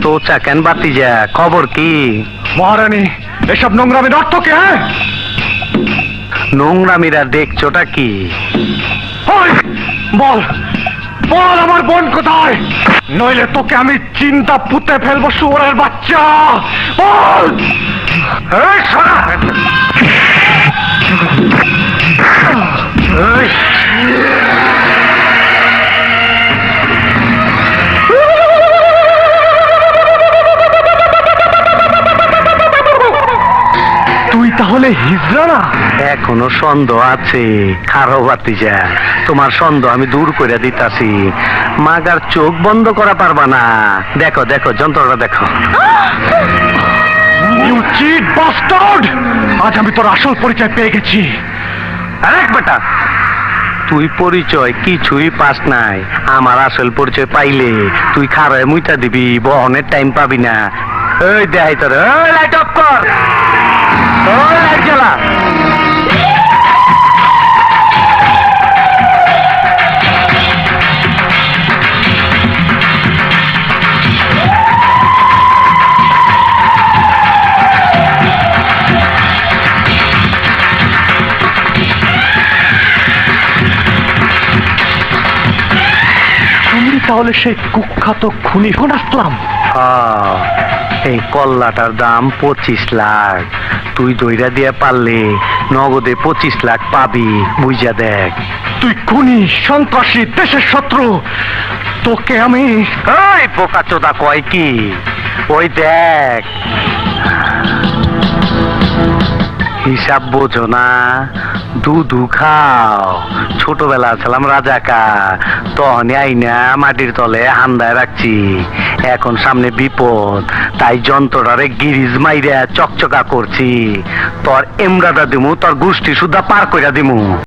সোচা কেন বাতি যা খবর কি? মহারানী, এসব নোংরামির অর্থ কে? নোংরামিরা দেখছোটা কি? ওই, বল বল আমার বোন কোথায়, নইলে তোকে আমি চিন্তা পুঁতে ফেলবো শুয়োরের বাচ্চা। বল। এই সরা। এই। তুই তাহলে হিজড়া না? এখনো সন্দেহ আছে? খারো বাতিজা, তোমার সন্দেহ আমি দূর করে দিতাছি। মাগার চোখ বন্ধ করা পারবা না। দেখো দেখো যন্ত্রটা দেখো। You cheat bastard! আজ আমি তোর আসল পরিচয় পেয়ে গেছি। আরে বেটা, তুই পরিচয় কিছুই পাস নাই। আমার আসল পরিচয় পাইলে তুই খারায় মুইতা দিবি, বহনের টাইম পাবি না। এই দেখাই তোর, লাইট অফ কর, লাইট জ্বালা। তুমি তাহলে সেই কুখ্যাত খুনি ফোন আসলাম। এই কল্লাটার দাম 25 লাখ। তুই দইরা দিয়ে পারলে নগদে 25 লাখ পাবি, বুঝা দেখ। তুই খুনি, সন্ত্রাসী, দেশের শত্রু। তোকে আমি এই বোকা চোদা কয় কি? ওই দেখ, হিসাব বোঝো না? দুধু খাও। ছোটবেলা ছিলাম রাজাকার, তখনই আইনা মাটির তলে হান্দায় রাখছি। এখন সামনে বিপদ, তাই যন্ত্রটারে গিরিজ মাইরা চকচকা করছি। তোর এমরাটা দিমু, তোর গোষ্ঠী সুদ্ধা পার কইরা দিমু।